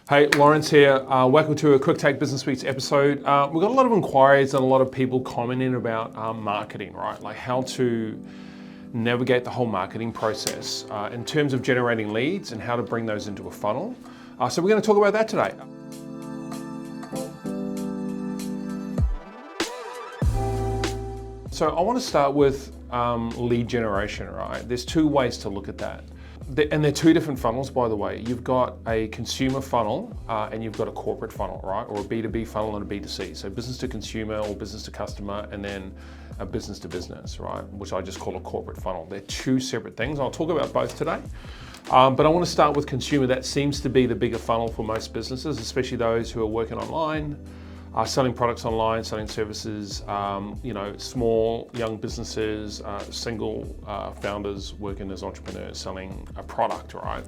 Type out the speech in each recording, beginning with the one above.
Hey, Lawrence here. Welcome to a Quick Take Business Week's episode. We've got a lot of inquiries and a lot of people commenting about marketing, right? Like how to navigate the whole marketing process in terms of generating leads and how to bring those into a funnel. So we're going to talk about that today. So I want to start with lead generation, right? There's two ways to look at that. And they're two different funnels, by the way. You've got a consumer funnel and you've got a corporate funnel, right? Or a B2B funnel and a B2C. So business to consumer or business to customer, and then a business to business, right? Which I just call a corporate funnel. They're two separate things. I'll talk about both today. But I want to start with consumer. That seems to be the bigger funnel for most businesses, especially those who are working online, selling products online, selling services, small, young businesses, single founders working as entrepreneurs selling a product, right?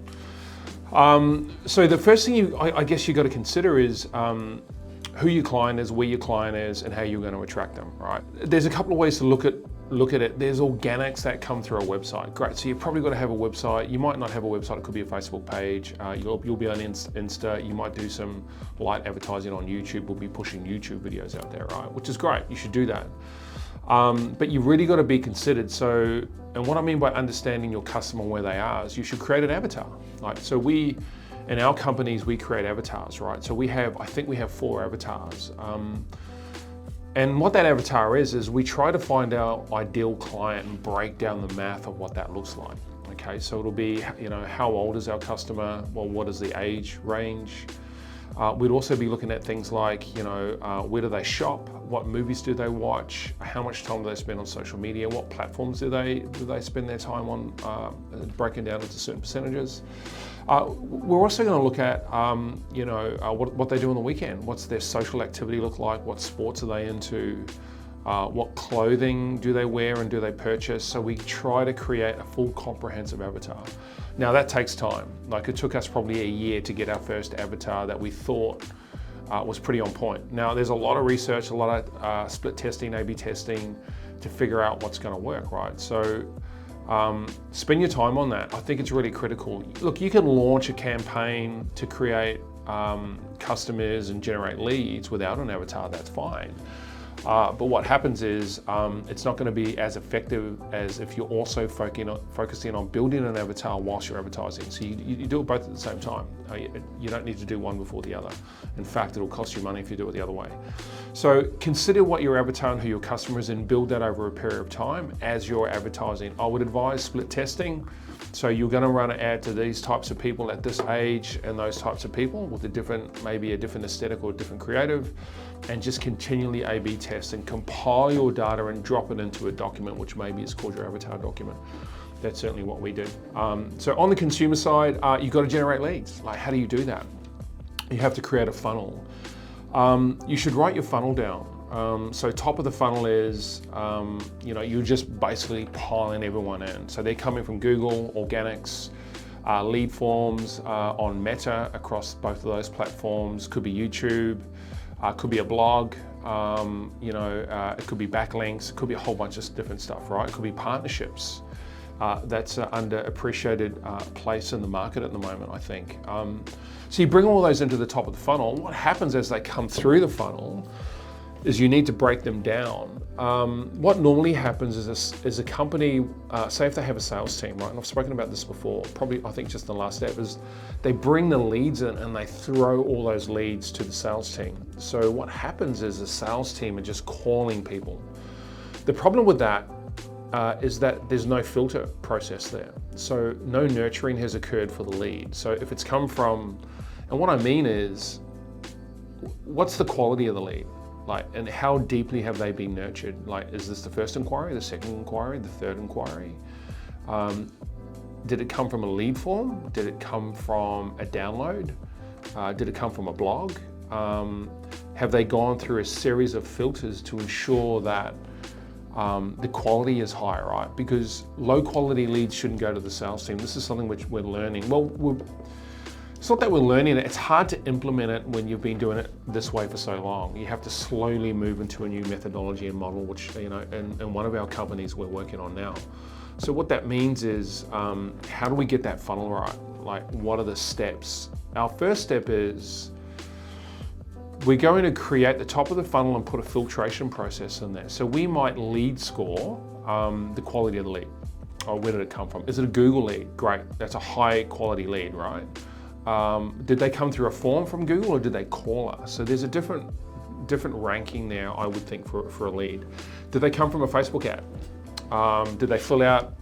So the first thing I guess you got to consider is who your client is, where your client is, and how you're going to attract them, right? There's a couple of ways to look at it. There's organics that come through a website. Great, so you've probably got to have a website. You might not have a website, it could be a Facebook page. You'll be on Insta, you might do some light advertising on YouTube. We'll be pushing YouTube videos out there, right? Which is great, you should do that. But you've really got to be considered. So, and what I mean by understanding your customer where they are is you should create an avatar. Like, so in our companies, we create avatars, right? So I think we have 4 avatars. And what that avatar is we try to find our ideal client and break down the math of what that looks like. Okay, so it'll be, how old is our customer? Well, what is the age range? We'd also be looking at things like, where do they shop? What movies do they watch? How much time do they spend on social media? What platforms do they spend their time on? Breaking down into certain percentages. We're also going to look at, what they do on the weekend. What's their social activity look like? What sports are they into? What clothing do they wear and do they purchase? So we try to create a full comprehensive avatar. Now that takes time. Like it took us probably a year to get our first avatar that we thought was pretty on point. Now there's a lot of research, a lot of split testing, A/B testing to figure out what's going to work, right? So spend your time on that. I think it's really critical. Look, you can launch a campaign to create customers and generate leads without an avatar, that's fine. But what happens is it's not going to be as effective as if you're also focusing on building an avatar whilst you're advertising. So you do it both at the same time. You don't need to do one before the other. In fact, it'll cost you money if you do it the other way. So consider what your avatar and who your customer is and build that over a period of time as you're advertising. I would advise split testing. So you're going to run an ad to these types of people at this age and those types of people with maybe a different aesthetic or a different creative, and just continually A/B test and compile your data and drop it into a document, which maybe is called your avatar document. That's certainly what we do. So on the consumer side, you've got to generate leads. Like, how do you do that? You have to create a funnel. You should write your funnel down. So top of the funnel is, you're just basically piling everyone in. So they're coming from Google, organics, lead forms on Meta across both of those platforms. Could be YouTube, could be a blog, it could be backlinks, it could be a whole bunch of different stuff, right? It could be partnerships. That's an underappreciated place in the market at the moment, I think. So you bring all those into the top of the funnel. What happens as they come through the funnel is you need to break them down. What normally happens is a company, say if they have a sales team, right? And I've spoken about this before, probably I think just in the last step, is they bring the leads in and they throw all those leads to the sales team. So what happens is the sales team are just calling people. The problem with that is that there's no filter process there. So no nurturing has occurred for the lead. So if it's come from, and what I mean is, what's the quality of the lead? Like, and how deeply have they been nurtured? Like, is this the first inquiry, the second inquiry, the third inquiry? Did it come from a lead form? Did it come from a download? Did it come from a blog? Have they gone through a series of filters to ensure that the quality is high, right? Because low quality leads shouldn't go to the sales team. This is something which we're learning. Well, it's not that we're learning it, it's hard to implement it when you've been doing it this way for so long. You have to slowly move into a new methodology and model, which, in one of our companies we're working on now. So what that means is, how do we get that funnel right? Like, what are the steps? Our first step is we're going to create the top of the funnel and put a filtration process in there. So we might lead score the quality of the lead. Oh, where did it come from? Is it a Google lead? Great, that's a high quality lead, right? Did they come through a form from Google or did they call us? So there's a different ranking there, I would think, for a lead. Did they come from a Facebook ad? Did they fill out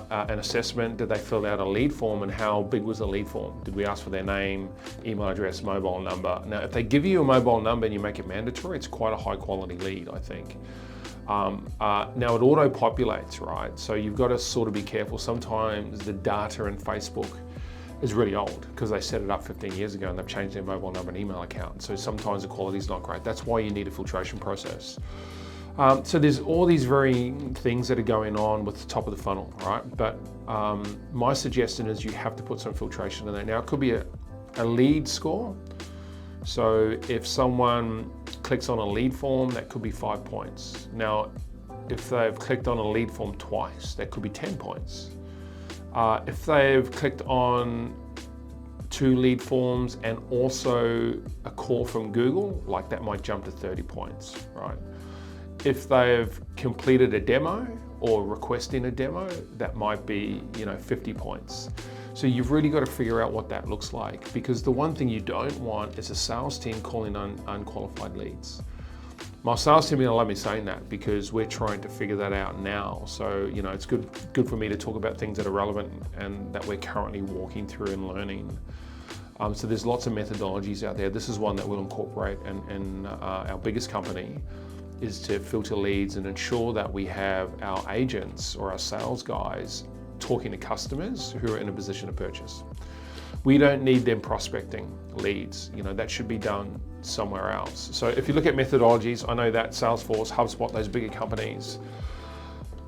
an assessment? Did they fill out a lead form, and how big was the lead form? Did we ask for their name, email address, mobile number? Now, if they give you a mobile number and you make it mandatory, it's quite a high quality lead, I think. Now it auto-populates, right? So you've got to sort of be careful. Sometimes the data in Facebook is really old because they set it up 15 years ago and they've changed their mobile number and email account. So sometimes the quality is not great. That's why you need a filtration process. So there's all these varying things that are going on with the top of the funnel, right? But my suggestion is you have to put some filtration in there. Now it could be a lead score. So if someone clicks on a lead form, that could be 5 points. Now, if they've clicked on a lead form twice, that could be 10 points. If they've clicked on 2 lead forms and also a call from Google, like that might jump to 30 points, right? If they've completed a demo or requesting a demo, that might be, 50 points. So you've really got to figure out what that looks like, because the one thing you don't want is a sales team calling unqualified leads. My sales team are gonna love me saying that because we're trying to figure that out now. So, it's good for me to talk about things that are relevant and that we're currently walking through and learning. So there's lots of methodologies out there. This is one that we'll incorporate in our biggest company, is to filter leads and ensure that we have our agents or our sales guys talking to customers who are in a position to purchase. We don't need them prospecting leads. That should be done somewhere else. So if you look at methodologies, I know that Salesforce, HubSpot, those bigger companies,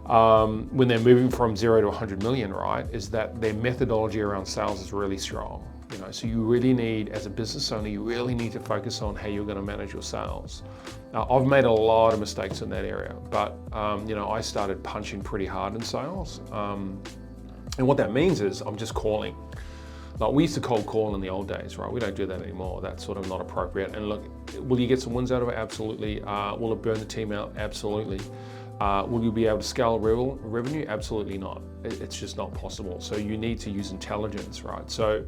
when they're moving from 0 to 100 million, right, is that their methodology around sales is really strong. So you really need, as a business owner, you really need to focus on how you're going to manage your sales. Now, I've made a lot of mistakes in that area, but I started punching pretty hard in sales. And what that means is I'm just calling. Like, we used to cold call in the old days, right? We don't do that anymore. That's sort of not appropriate. And look, will you get some wins out of it? Absolutely. Will it burn the team out? Absolutely. Will you be able to scale revenue? Absolutely not. It's just not possible. So you need to use intelligence, right? So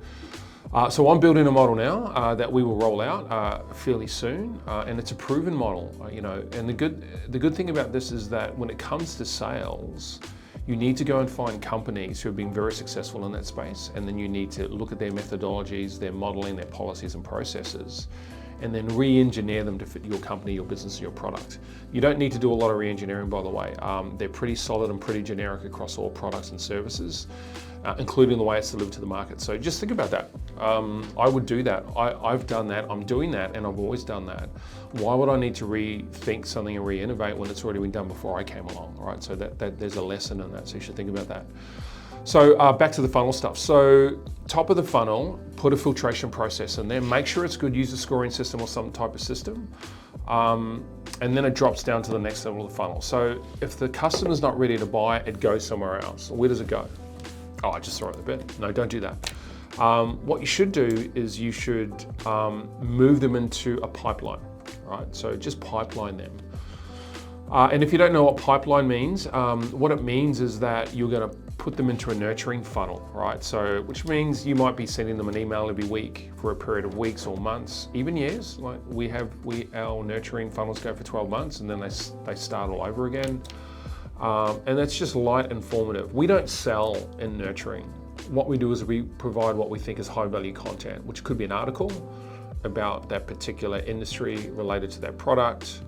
I'm building a model now that we will roll out fairly soon, and it's a proven model. And the good thing about this is that when it comes to sales, you need to go and find companies who have been very successful in that space, and then you need to look at their methodologies, their modeling, their policies and processes, and then re-engineer them to fit your company, your business, your product. You don't need to do a lot of re-engineering, by the way. They're pretty solid and pretty generic across all products and services, including the way it's delivered to the market. So just think about that. I would do that. I've done that, I'm doing that, and I've always done that. Why would I need to rethink something and re-innovate when it's already been done before I came along, right? So that there's a lesson in that, so you should think about that. So back to the funnel stuff. So top of the funnel, put a filtration process in there. Make sure it's good, use a scoring system or some type of system. And then it drops down to the next level of the funnel. So if the customer's not ready to buy, it goes somewhere else. Where does it go? Oh, I just throw it in the bin. No, don't do that. What you should do is you should move them into a pipeline, right? So just pipeline them. And if you don't know what pipeline means, what it means is that you're going to put them into a nurturing funnel, right? So, which means you might be sending them an email every week for a period of weeks or months, even years. Like our nurturing funnels go for 12 months, and then they start all over again. And that's just light and formative. We don't sell in nurturing. What we do is we provide what we think is high value content, which could be an article about that particular industry related to that product.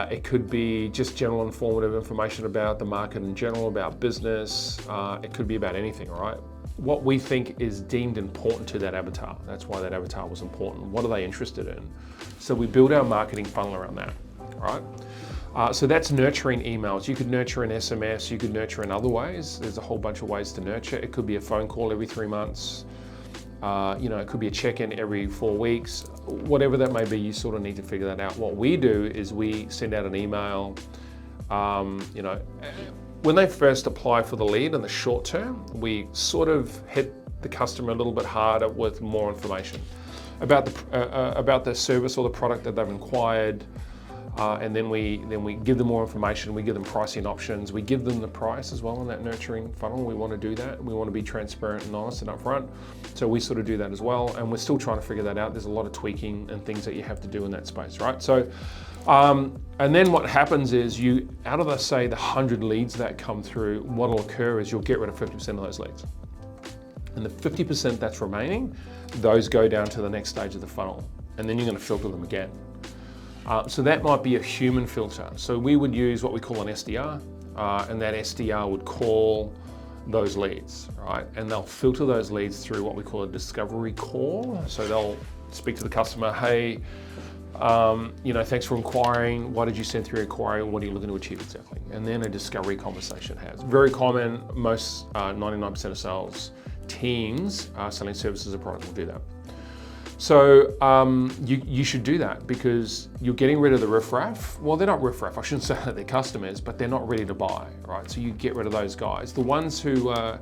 It could be just general informative information about the market in general, about business. It could be about anything, right? What we think is deemed important to that avatar. That's why that avatar was important. What are they interested in? So we build our marketing funnel around that, right? So that's nurturing emails. You could nurture in SMS, you could nurture in other ways. There's a whole bunch of ways to nurture. It could be a phone call every 3 months. It could be a check-in every 4 weeks. Whatever that may be, you sort of need to figure that out. What we do is we send out an email, when they first apply for the lead in the short term, we sort of hit the customer a little bit harder with more information about the service or the product that they've inquired. And then we give them more information, we give them pricing options, we give them the price as well in that nurturing funnel. We want to do that. We want to be transparent and honest and upfront. So we sort of do that as well. And we're still trying to figure that out. There's a lot of tweaking and things that you have to do in that space, right? So, and then what happens is out of the 100 leads that come through, what will occur is you'll get rid of 50% of those leads. And the 50% that's remaining, those go down to the next stage of the funnel. And then you're going to filter them again. So that might be a human filter. So we would use what we call an SDR, and that SDR would call those leads, right? And they'll filter those leads through what we call a discovery call. So they'll speak to the customer, hey, thanks for inquiring. Why did you send through your inquiry? What are you looking to achieve exactly? And then a discovery conversation has. Very common, most 99% of sales teams selling services or products will do that. So you should do that because you're getting rid of the riffraff. Well, they're not riffraff. I shouldn't say that they're customers, but they're not ready to buy, right? So you get rid of those guys. The ones who are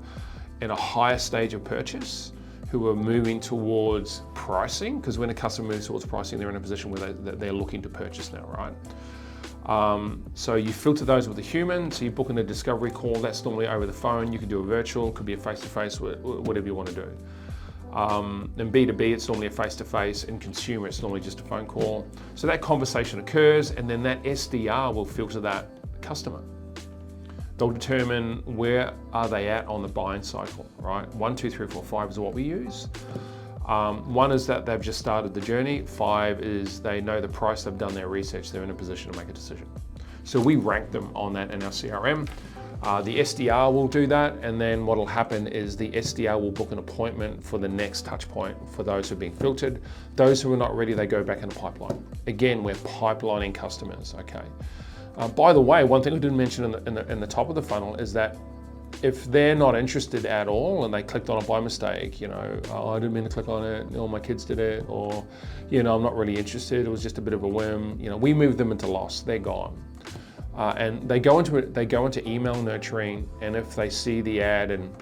in a higher stage of purchase, who are moving towards pricing, because when a customer moves towards pricing, they're in a position where they're looking to purchase now, right? So you filter those with a human. So you book in a discovery call. That's normally over the phone. You can do a virtual, could be a face-to-face, whatever you want to do. In B2B, it's normally a face-to-face. In consumer, it's normally just a phone call. So that conversation occurs, and then that SDR will filter that customer. They'll determine where are they at on the buying cycle, right? 1, 2, 3, 4, 5 is what we use. 1 is that they've just started the journey. 5 is they know the price, they've done their research, they're in a position to make a decision. So we rank them on that in our CRM. The SDR will do that, and then what will happen is the SDR will book an appointment for the next touch point for those who are being filtered. Those who are not ready, they go back in the pipeline. Again, we're pipelining customers, okay? By the way, one thing I didn't mention in the top of the funnel is that if they're not interested at all and they clicked on it by mistake, oh, I didn't mean to click on it, or my kids did it, or, I'm not really interested, it was just a bit of a whim, we move them into loss, they're gone. And they go into email nurturing, and if they see the ad and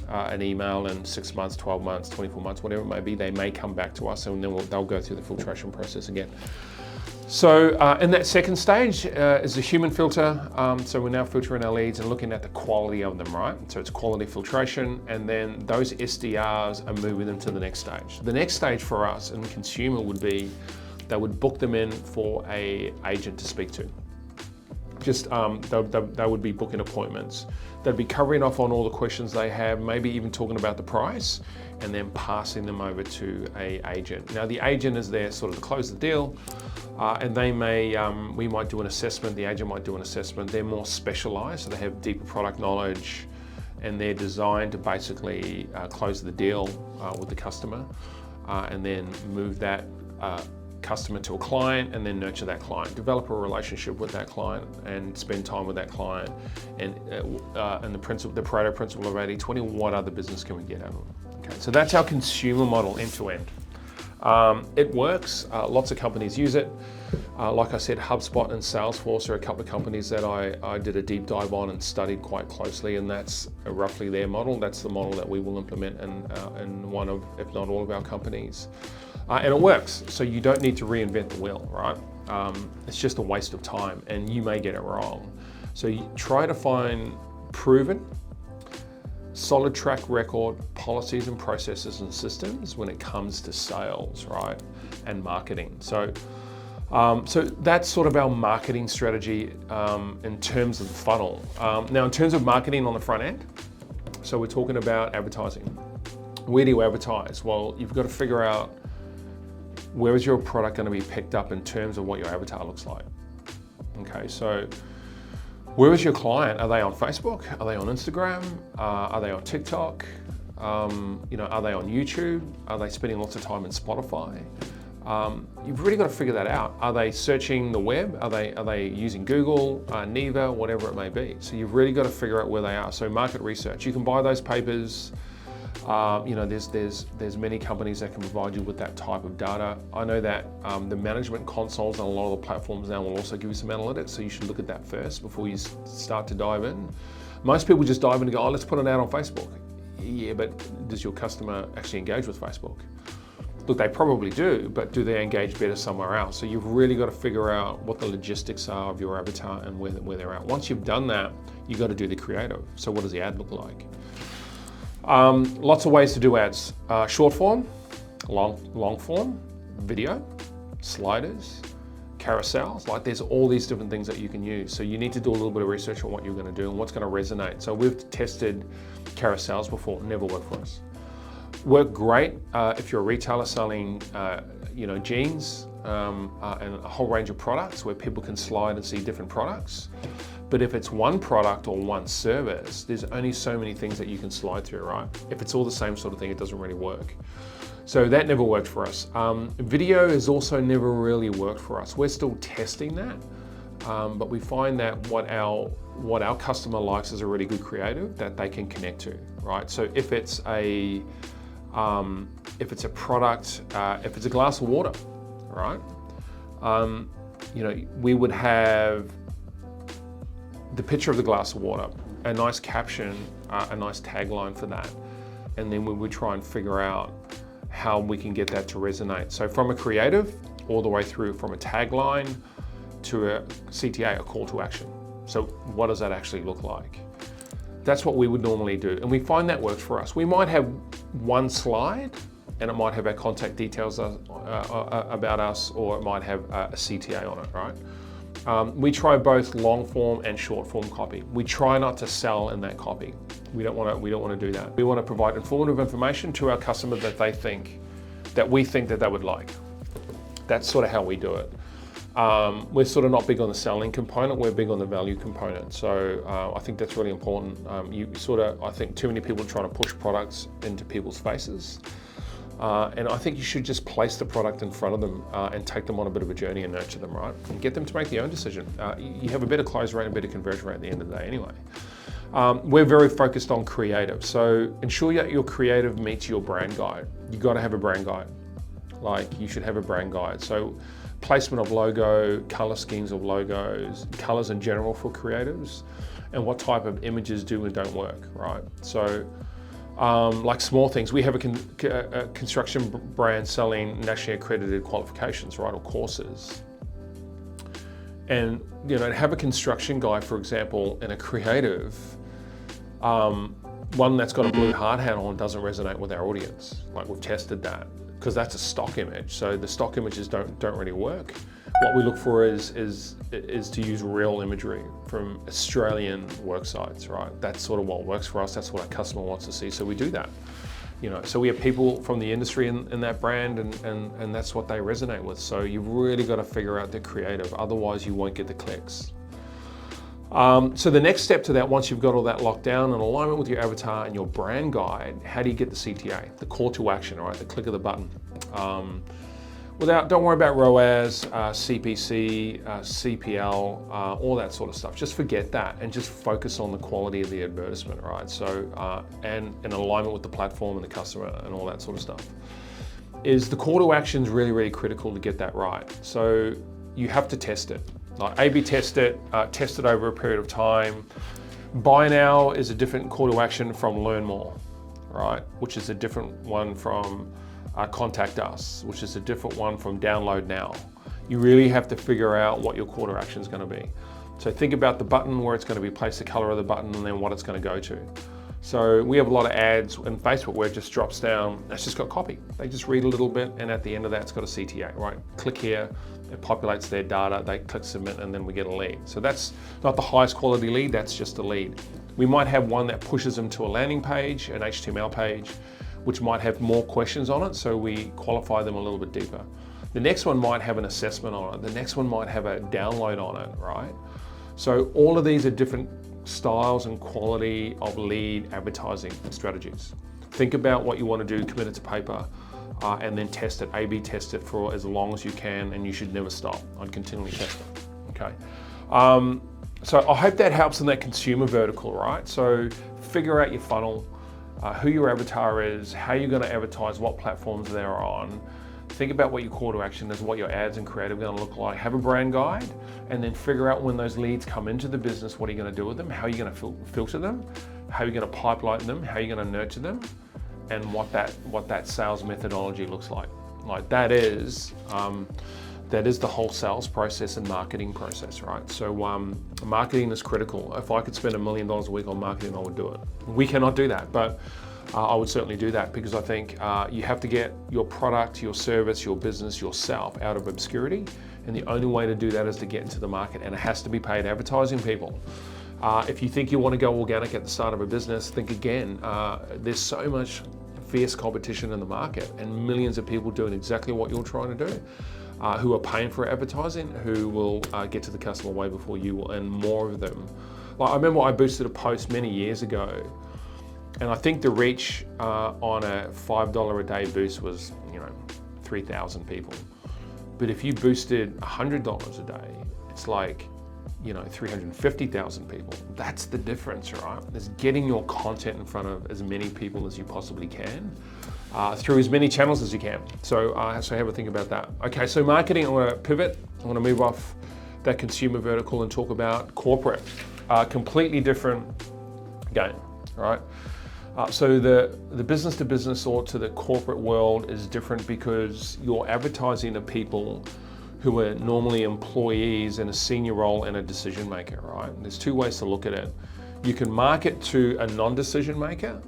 an email in 6 months, 12 months, 24 months, whatever it may be, they may come back to us, and then they'll go through the filtration process again. So in that second stage is the human filter. So we're now filtering our leads and looking at the quality of them, right? So it's quality filtration, and then those SDRs are moving them to the next stage. The next stage for us in consumer would be, they would book them in for an agent to speak to. Just they would be booking appointments. They'd be covering off on all the questions they have, maybe even talking about the price, and then passing them over to an agent. Now the agent is there sort of to close the deal, and they we might do an assessment, the agent might do an assessment. They're more specialized, so they have deeper product knowledge, and they're designed to basically close the deal with the customer, and then move that customer to a client, and then nurture that client, develop a relationship with that client, and spend time with that client. And the Pareto principle of 80-20, what other business can we get out of them? Okay, so that's our consumer model end to end. It works. Lots of companies use it. Like I said, HubSpot and Salesforce are a couple of companies that I did a deep dive on and studied quite closely, and that's roughly their model. That's the model that we will implement in one of, if not all of our companies. And it works, so you don't need to reinvent the wheel, right? It's just a waste of time, and you may get it wrong. So you try to find proven, solid track record policies and processes and systems when it comes to sales, right? And marketing. So that's sort of our marketing strategy in terms of the funnel. Now, in terms of marketing on the front end, so we're talking about advertising. Where do you advertise? Well, you've got to figure out, where is your product going to be picked up in terms of what your avatar looks like? Okay, so where is your client? Are they on Facebook? Are they on Instagram? Are they on TikTok? Are they on YouTube? Are they spending lots of time in Spotify? You've really got to figure that out. Are they searching the web? Are they using Google, Neeva, whatever it may be? So you've really got to figure out where they are. So market research, you can buy those papers. There's many companies that can provide you with that type of data. I know that the management consoles on a lot of the platforms now will also give you some analytics, so you should look at that first before you start to dive in. Most people just dive in and go, oh, let's put an ad on Facebook. Yeah, but does your customer actually engage with Facebook? Look, they probably do, but do they engage better somewhere else? So you've really got to figure out what the logistics are of your avatar and where they're at. Once you've done that, you've got to do the creative. So what does the ad look like? Lots of ways to do ads. Short form, long form, video, sliders, carousels. Like there's all these different things that you can use. So you need to do a little bit of research on what you're going to do and what's going to resonate. So we've tested carousels before, never worked for us. Work great if you're a retailer selling jeans and a whole range of products where people can slide and see different products. But if it's one product or one service, there's only so many things that you can slide through, right? If it's all the same sort of thing, it doesn't really work. So that never worked for us. Video has also never really worked for us. We're still testing that, but we find that what our customer likes is a really good creative that they can connect to, right? So if it's a product, if it's a glass of water, right? We would have the picture of the glass of water, a nice caption, a nice tagline for that. And then we would try and figure out how we can get that to resonate. So from a creative, all the way through from a tagline to a CTA, a call to action. So what does that actually look like? That's what we would normally do. And we find that works for us. We might have one slide and it might have our contact details about us, or it might have a CTA on it, right? We try both long form and short form copy. We try not to sell in that copy. We don't want to do that. We want to provide informative information to our customer that we think that they would like. That's sort of how we do it. We're sort of not big on the selling component, we're big on the value component. So I think that's really important. I think too many people are trying to push products into people's faces. And I think you should just place the product in front of them and take them on a bit of a journey and nurture them, right? And get them to make their own decision. You have a better close rate and better conversion rate at the end of the day anyway. We're very focused on creative. So ensure that your creative meets your brand guide. You got to have a brand guide. Like you should have a brand guide. So placement of logo, color schemes of logos, colors in general for creatives, and what type of images do and don't work, right? So like small things, we have a construction brand selling nationally accredited qualifications, right, or courses. And to have a construction guy, for example, and a creative, one that's got a blue hard hat on doesn't resonate with our audience. Like we've tested that, because that's a stock image. So the stock images don't really work. What we look for is to use real imagery from Australian work sites, right? That's sort of what works for us. That's what our customer wants to see. So we do that. So we have people from the industry in that brand, and that's what they resonate with. So you've really got to figure out the creative, otherwise you won't get the clicks. So the next step to that, once you've got all that locked down in alignment with your avatar and your brand guide, how do you get the CTA, the call to action, right? The click of the button. Don't worry about ROAS, CPC, CPL, all that sort of stuff. Just forget that and just focus on the quality of the advertisement, right? So, and in alignment with the platform and the customer and all that sort of stuff. The call to action is really, really critical to get that right. So you have to test it. Like A/B test it over a period of time. Buy now is a different call to action from learn more, right? Which is a different one from contact us, which is a different one from download now. You really have to figure out what your call to action is going to be. So think about the button, where it's going to be placed, the color of the button, and then what it's going to go to. So we have a lot of ads in Facebook where it just drops down, it's just got copy. They just read a little bit, and at the end of that, it's got a CTA, right? Click here, it populates their data, they click submit, and then we get a lead. So that's not the highest quality lead, that's just a lead. We might have one that pushes them to a landing page, an HTML page, which might have more questions on it, so we qualify them a little bit deeper. The next one might have an assessment on it. The next one might have a download on it, right? So all of these are different styles and quality of lead advertising strategies. Think about what you want to do, commit it to paper, and then test it, A/B test it for as long as you can, and you should never stop. I'd continually test it, okay? So I hope that helps in that consumer vertical, right? So figure out your funnel, who your avatar is, how you're going to advertise, what platforms they're on. Think about what your call to action is, what your ads and creative are going to look like. Have a brand guide, and then figure out when those leads come into the business, what are you going to do with them? How are you going to filter them? how you're going to pipeline them, how you're going to nurture them, and what that sales methodology looks like. Like that is the whole sales process and marketing process, right? So marketing is critical. If I could spend $1 million a week on marketing, I would do it. We cannot do that, but I would certainly do that, because I think you have to get your product, your service, your business, yourself out of obscurity. And the only way to do that is to get into the market, and it has to be paid advertising, people. If you think you want to go organic at the start of a business, think again. There's so much fierce competition in the market, and millions of people doing exactly what you're trying to do, who are paying for advertising, who will get to the customer way before you will, and more of them. Like I remember I boosted a post many years ago, and I think the reach on a $5 a day boost was 3,000 people. But if you boosted $100 a day, it's like 350,000 people. That's the difference, right? It's getting your content in front of as many people as you possibly can, through as many channels as you can. So have a think about that. Okay, so marketing, I want to pivot. I want to move off that consumer vertical and talk about corporate. Completely different game, right? So the business to business or to the corporate world is different, because you're advertising to people who are normally employees in a senior role and a decision maker, right? There's two ways to look at it. You can market to a non-decision maker,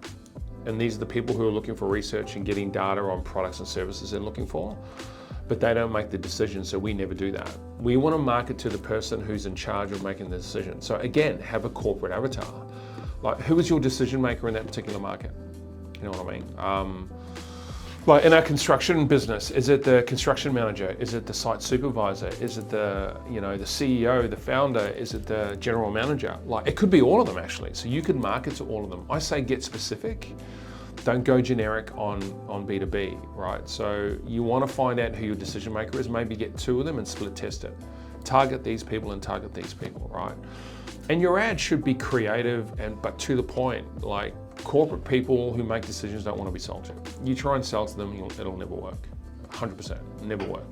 and these are the people who are looking for research and getting data on products and services they're looking for, but they don't make the decision, so we never do that. We want to market to the person who's in charge of making the decision. So again, have a corporate avatar. Like, who is your decision maker in that particular market? You know what I mean? Like in our construction business, is it the construction manager? Is it the site supervisor? Is it the the CEO, the founder? Is it the general manager? Like, it could be all of them actually. So you could market to all of them. I say get specific. Don't go generic on B2B, right? So you want to find out who your decision maker is. Maybe get 2 of them and split test it. Target these people and target these people, right? And your ad should be creative but to the point. Like, corporate people who make decisions don't want to be sold to. You try and sell to them, it'll never work. 100%, never work.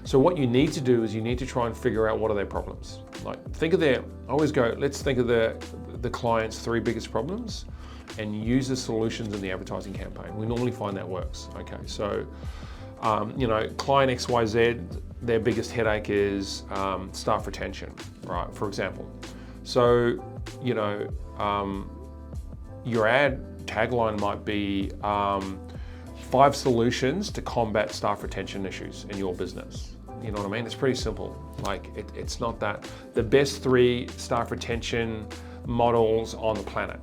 So what you need to do is you need to try and figure out what are their problems. Like, I always go, let's think of the client's 3 biggest problems and use the solutions in the advertising campaign. We normally find that works. Okay, so client XYZ, their biggest headache is staff retention, right? For example. So, your ad tagline might be 5 solutions to combat staff retention issues in your business. You know what I mean? It's pretty simple. Like, it's not that. The best 3 staff retention models on the planet,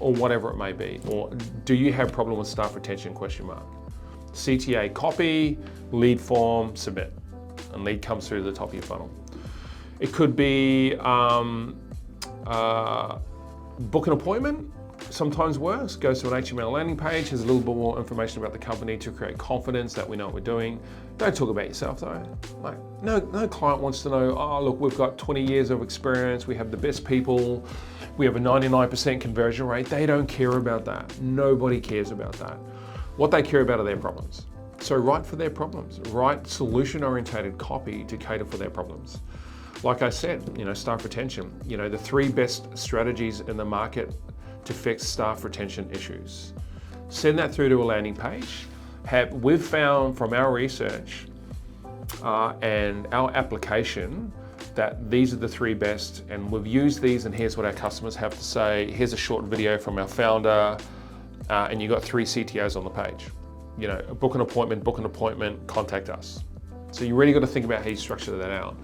or whatever it may be. Or do you have problem with staff retention, ? CTA copy, lead form, submit. And lead comes through the top of your funnel. It could be book an appointment. Sometimes works, goes to an HTML landing page, has a little bit more information about the company to create confidence that we know what we're doing. Don't talk about yourself though. Like, no client wants to know, oh look, we've got 20 years of experience, we have the best people, we have a 99% conversion rate. They don't care about that. Nobody cares about that. What they care about are their problems. So write for their problems. Write solution-oriented copy to cater for their problems. Like I said, staff retention, the 3 best strategies in the market to fix staff retention issues. Send that through to a landing page. We've found from our research and our application that these are the 3 best, and we've used these, and here's what our customers have to say. Here's a short video from our founder, and you got 3 CTOs on the page. Book an appointment, contact us. So you really got to think about how you structure that out.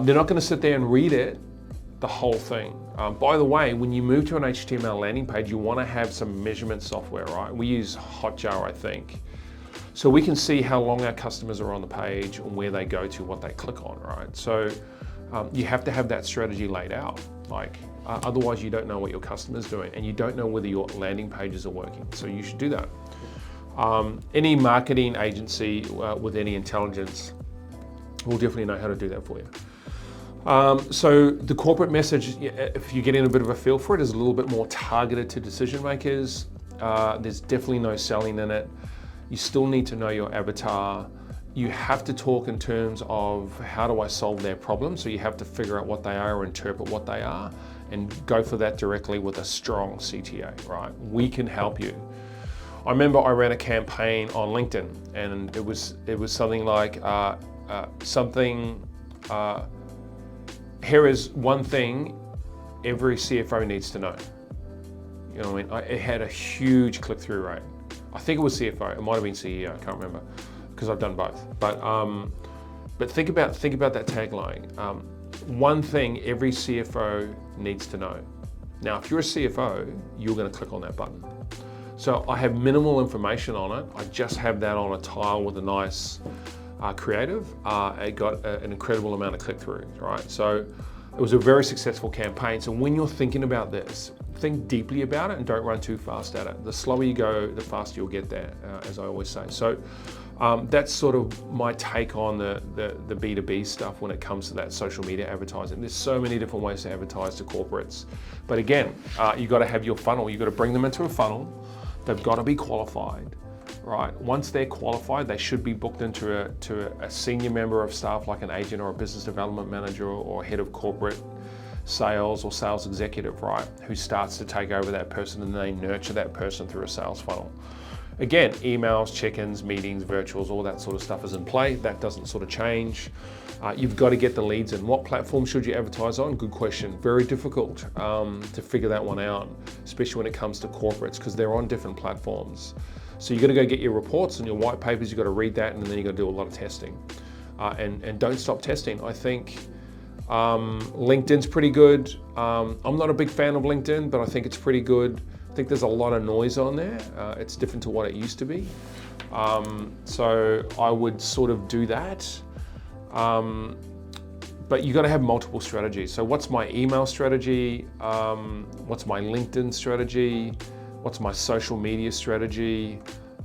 They're not going to sit there and read it, the whole thing. By the way, when you move to an HTML landing page, you want to have some measurement software, right? We use Hotjar, I think. So we can see how long our customers are on the page and where they go to, what they click on, right? So you have to have that strategy laid out. Like, otherwise you don't know what your customer's doing, and you don't know whether your landing pages are working. So you should do that. Any marketing agency with any intelligence will definitely know how to do that for you. So the corporate message, if you're getting a bit of a feel for it, is a little bit more targeted to decision makers. There's definitely no selling in it. You still need to know your avatar. You have to talk in terms of how do I solve their problem. So you have to figure out what they are, or interpret what they are, and go for that directly with a strong CTA, right? We can help you. I remember I ran a campaign on LinkedIn, and it was something like here is one thing every CFO needs to know. You know what I mean? It had a huge click-through rate. I think it was CFO. It might have been CEO. I can't remember because I've done both. But think about that tagline. One thing every CFO needs to know. Now, if you're a CFO, you're going to click on that button. So I have minimal information on it. I just have that on a tile with a nice creative. It got an incredible amount of click-through, right? So it was a very successful campaign. So when you're thinking about this, think deeply about it and don't run too fast at it. The slower you go, the faster you'll get there, as I always say. So that's sort of my take on the B2B stuff when it comes to that social media advertising. There's so many different ways to advertise to corporates. But again, you've got to have your funnel. You've got to bring them into a funnel. They've got to be qualified, right? Once they're qualified, they should be booked into a senior member of staff like an agent or a business development manager or head of corporate sales or sales executive, right? Who starts to take over that person and they nurture that person through a sales funnel. Again, emails, check-ins, meetings, virtuals, all that sort of stuff is in play. That doesn't sort of change. You've got to get the leads in. What platform should you advertise on? Good question. Very difficult to figure that one out, especially when it comes to corporates, because they're on different platforms. So you've got to go get your reports and your white papers. You've got to read that, and then you've got to do a lot of testing. And don't stop testing. I think LinkedIn's pretty good. I'm not a big fan of LinkedIn, but I think it's pretty good. I think there's a lot of noise on there. It's different to what it used to be. So I would sort of do that. But you got to have multiple strategies. So what's my email strategy? What's my LinkedIn strategy? What's my social media strategy?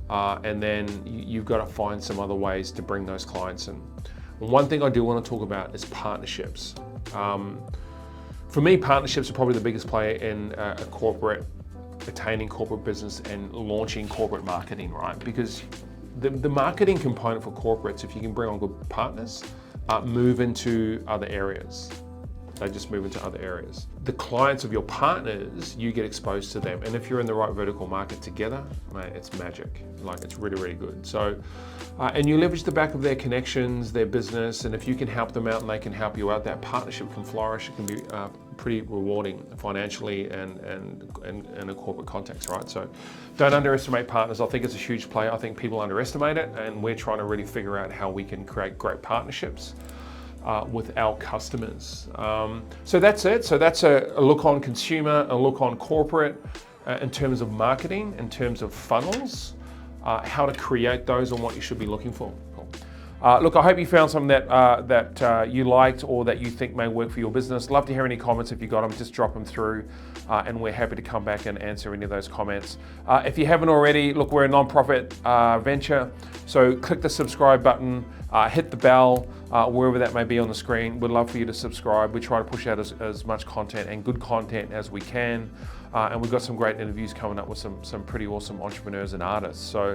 And then you've got to find some other ways to bring those clients in. And one thing I do want to talk about is partnerships. For me, partnerships are probably the biggest player in a corporate, attaining corporate business and launching corporate marketing, right? Because the marketing component for corporates, if you can bring on good partners, move into other areas. They just move into other areas. The clients of your partners, you get exposed to them. And if you're in the right vertical market together, mate, it's magic. Like, it's really, really good. So, and you leverage the back of their connections, their business, and if you can help them out and they can help you out, that partnership can flourish. It can be pretty rewarding financially and in a corporate context, right? So don't underestimate partners. I think it's a huge play. I think people underestimate it, and we're trying to really figure out how we can create great partnerships with our customers. So that's it. So that's a look on consumer, a look on corporate in terms of marketing, in terms of funnels, how to create those and what you should be looking for. Look, I hope you found something that you liked or that you think may work for your business. Love to hear any comments. If you got them, just drop them through and we're happy to come back and answer any of those comments. If you haven't already, look, we're a non-profit venture, so click the subscribe button, hit the bell, wherever that may be on the screen. We'd love for you to subscribe. We try to push out as much content and good content as we can. And we've got some great interviews coming up with some pretty awesome entrepreneurs and artists. So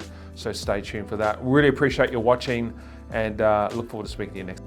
stay tuned for that. Really appreciate your watching and look forward to speaking to you next.